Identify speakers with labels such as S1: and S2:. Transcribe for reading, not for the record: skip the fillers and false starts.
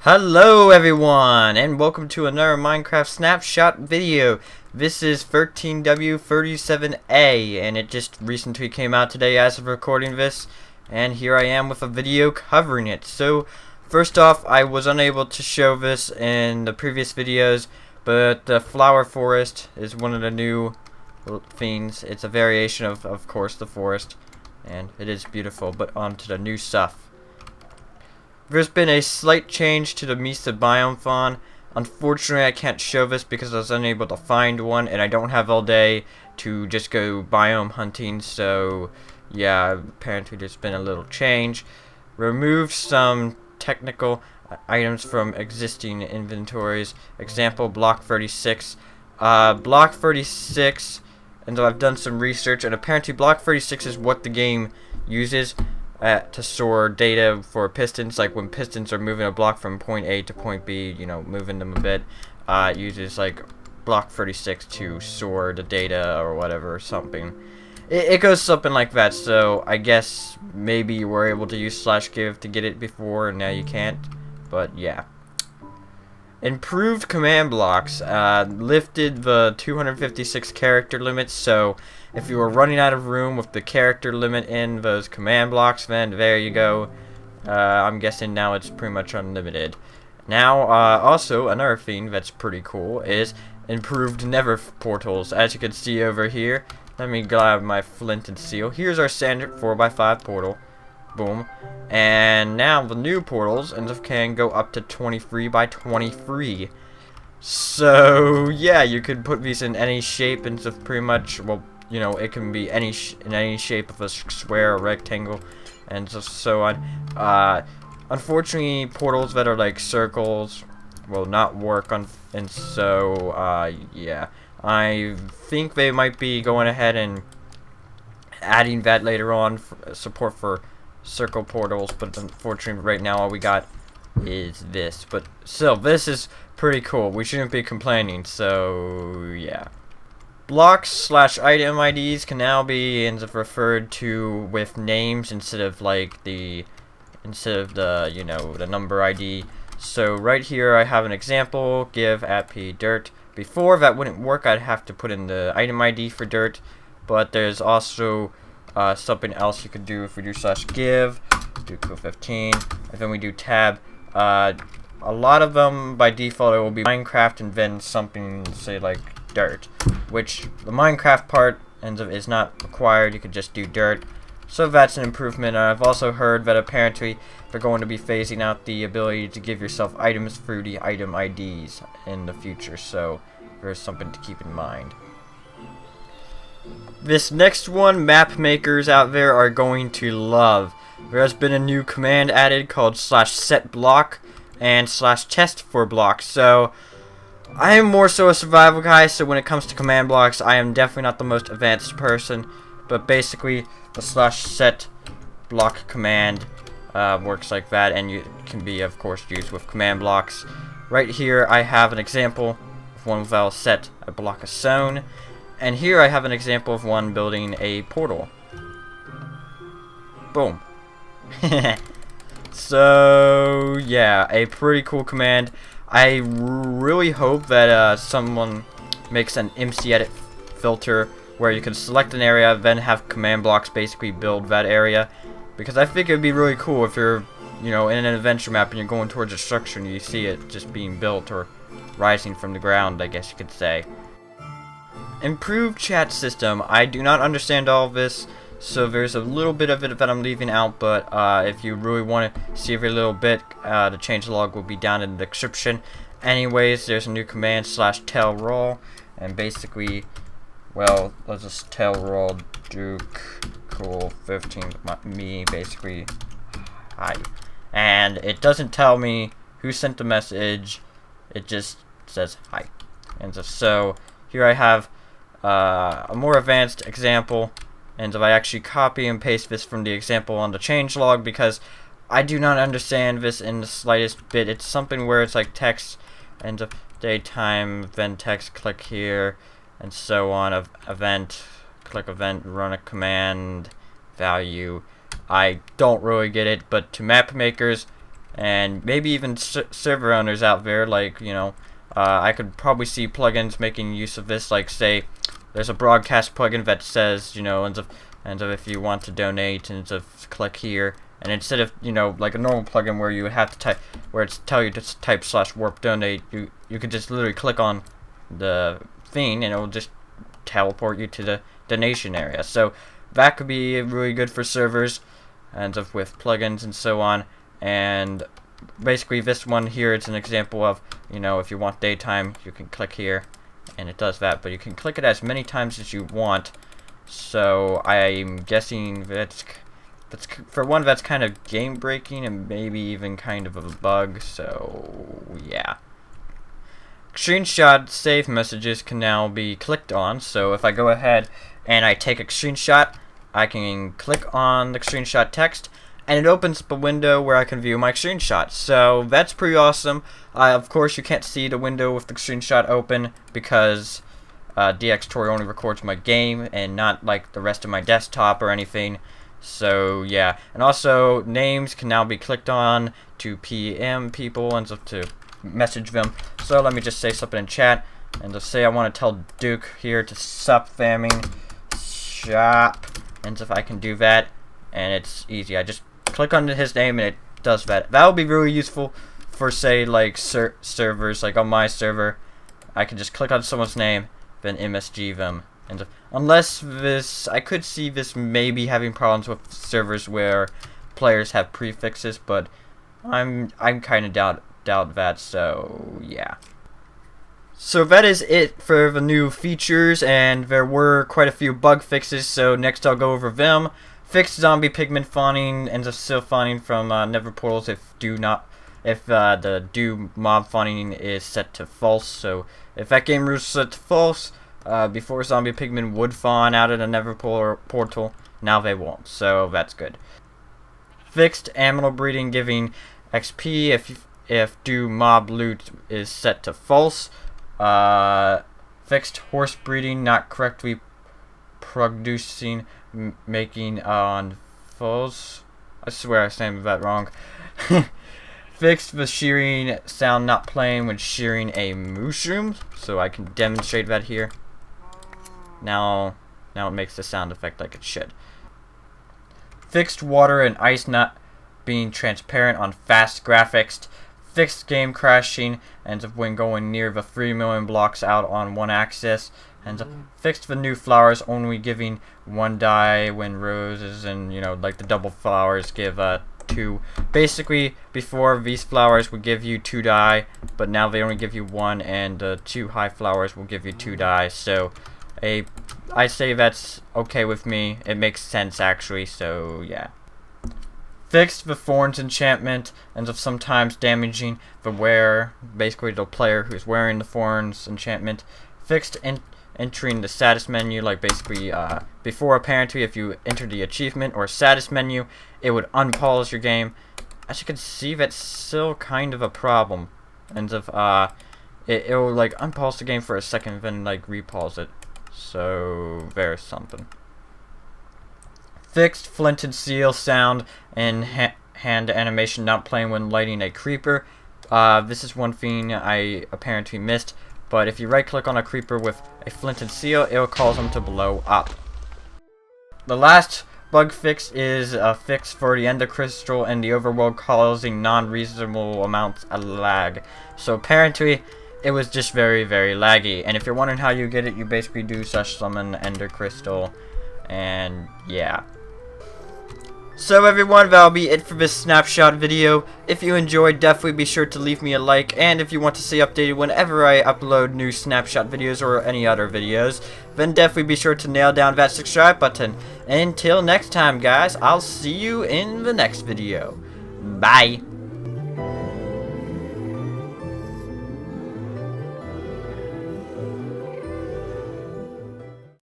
S1: Hello everyone, and welcome to another Minecraft Snapshot video. This is 13W37A, and it just recently came out today as of recording this, and here I am with a video covering it. So, first off, I was unable to show this in the previous videos, but the flower forest is one of the new things. It's a variation of course, the forest, and it is beautiful, but on to the new stuff. There's been a slight change to the Mesa biome fawn. Unfortunately, I can't show this because I was unable to find one, and I don't have all day to just go biome hunting, so yeah, apparently there's been a little change. Removed some technical items from existing inventories. Example, block 36. Block 36, and so I've done some research, and apparently block 36 is what the game uses to store data for pistons. Like when pistons are moving a block from point A to point B, you know, moving them a bit, it uses like block 36 to store the data or whatever, something. It goes something like that, so I guess maybe you were able to use /give to get it before and now you can't, but yeah. Improved command blocks, lifted the 256 character limit, so if you were running out of room with the character limit in those command blocks, then there you go. I'm guessing now it's pretty much unlimited. Now, also, another thing that's pretty cool is improved nether portals. As you can see over here, let me grab my flint and steel. Here's our standard 4x5 portal. Boom. And now the new portals can go up to 23 by 23. So, yeah, you could put these in any shape and stuff pretty much, well, you know, it can be in any shape of a square or rectangle, and so on. Unfortunately, portals that are like circles will not work on, and so yeah, I think they might be going ahead and adding that later on, for support for circle portals. But unfortunately, right now all we got is this. But still, this is pretty cool. We shouldn't be complaining. So yeah. Blocks/item IDs can now be referred to with names instead of like the you know, the number ID. So right here I have an example, give @p dirt. Before that wouldn't work, I'd have to put in the item ID for dirt, but there's also something else you could do if we do /give, do equal15, and then we do tab. A lot of them by default it will be Minecraft and then something, say like dirt, which the Minecraft part is not required. You could just do dirt, so that's an improvement. I've also heard that apparently they're going to be phasing out the ability to give yourself items through the item IDs in the future, so there's something to keep in mind. This next one, map makers out there are going to love. There has been a new command added called /setBlock and /test for block. So I am more so a survival guy, so when it comes to command blocks, I am definitely not the most advanced person. But basically, the /setBlock command works like that, and you can be, of course, used with command blocks. Right here, I have an example of one that will set a block of stone, and here I have an example of one building a portal. Boom. So yeah, a pretty cool command. I really hope that someone makes an MC edit filter where you can select an area, then have command blocks basically build that area. Because I think it would be really cool if you're, you know, in an adventure map and you're going towards a structure and you see it just being built or rising from the ground, I guess you could say. Improved chat system. I do not understand all of this, so there's a little bit of it that I'm leaving out, but if you really want to see every little bit, the changelog will be down in the description. Anyways, there's a new command /tellraw, and basically, well, let's just tell raw Duke cool 15 me basically hi, and it doesn't tell me who sent the message, it just says hi. And so here I have a more advanced example, and if I actually copy and paste this from the example on the changelog, because I do not understand this in the slightest bit. It's something where it's like text and daytime, then text, click here, and so on. Event, click event, run a command, value. I don't really get it, but to map makers and maybe even server owners out there, like, you know, I could probably see plugins making use of this, like, say, there's a broadcast plugin that says, you know, if you want to donate, click here, and instead of, you know, like a normal plugin where you have to type, where it's tell you to type /warp donate, you could just literally click on the thing, and it will just teleport you to the donation area. So that could be really good for servers, and with plugins and so on. And basically this one here, it's an example of, you know, if you want daytime, you can click here and it does that, but you can click it as many times as you want. So I'm guessing that's for one, that's kind of game breaking and maybe even kind of a bug. So yeah, screenshot save messages can now be clicked on. So if I go ahead and I take a screenshot, I can click on the screenshot text, and it opens up a window where I can view my screenshot. So that's pretty awesome. Of course, you can't see the window with the screenshot open because Dxtory only records my game and not like the rest of my desktop or anything. So yeah, and also names can now be clicked on to PM people and to message them. So let me just say something in chat, and to say I want to tell Duke here to sup famming shop, and if I can do that, and it's easy. I just click on his name and it does that. That will be really useful for, say, like servers, like on my server. I can just click on someone's name, then MSG them. And unless this, I could see this maybe having problems with servers where players have prefixes, but I'm kind of doubt that. So yeah. So that is it for the new features, and there were quite a few bug fixes. So next I'll go over them. Fixed zombie pigment fawning ends up still fawning from nether portals if the do mob fawning is set to false. So if that game rule is set to false, before zombie pigment would fawn out of the nether portal, now they won't. So that's good. Fixed animal breeding giving XP if do mob loot is set to false. Fixed horse breeding not correctly producing making on false. I swear I said that wrong. Fixed the shearing sound not playing when shearing a mushroom, so I can demonstrate that here. Now it makes the sound effect like it should. Fixed water and ice not being transparent on fast graphics. Fixed game crashing and when going near the 3 million blocks out on one axis. And fixed the new flowers only giving 1 dye when roses and, you know, like the double flowers give 2. Basically, before these flowers would give you 2 dye, but now they only give you 1, and 2 high flowers will give you 2 dye. So I say that's okay with me. It makes sense actually. So yeah. Fixed the thorns enchantment and of sometimes damaging the wearer, basically the player who's wearing the thorns enchantment. Fixed entering the status menu, like basically before apparently if you enter the achievement or status menu, it would unpause your game. As you can see, that's still kind of a problem, and if it will like unpause the game for a second, then like repause it. So there's something. Fixed flint and steel sound and hand animation not playing when lighting a creeper. This is one thing I apparently missed, but if you right click on a creeper with a flint and steel, it will cause them to blow up. The last bug fix is a fix for the ender crystal and the overworld causing non-reasonable amounts of lag. So apparently it was just very, very laggy, and if you're wondering how you get it, you basically do summon ender crystal, and yeah. So everyone, that'll be it for this snapshot video. If you enjoyed, definitely be sure to leave me a like, and if you want to stay updated whenever I upload new snapshot videos or any other videos, then definitely be sure to nail down that subscribe button. Until next time guys, I'll see you in the next video. Bye!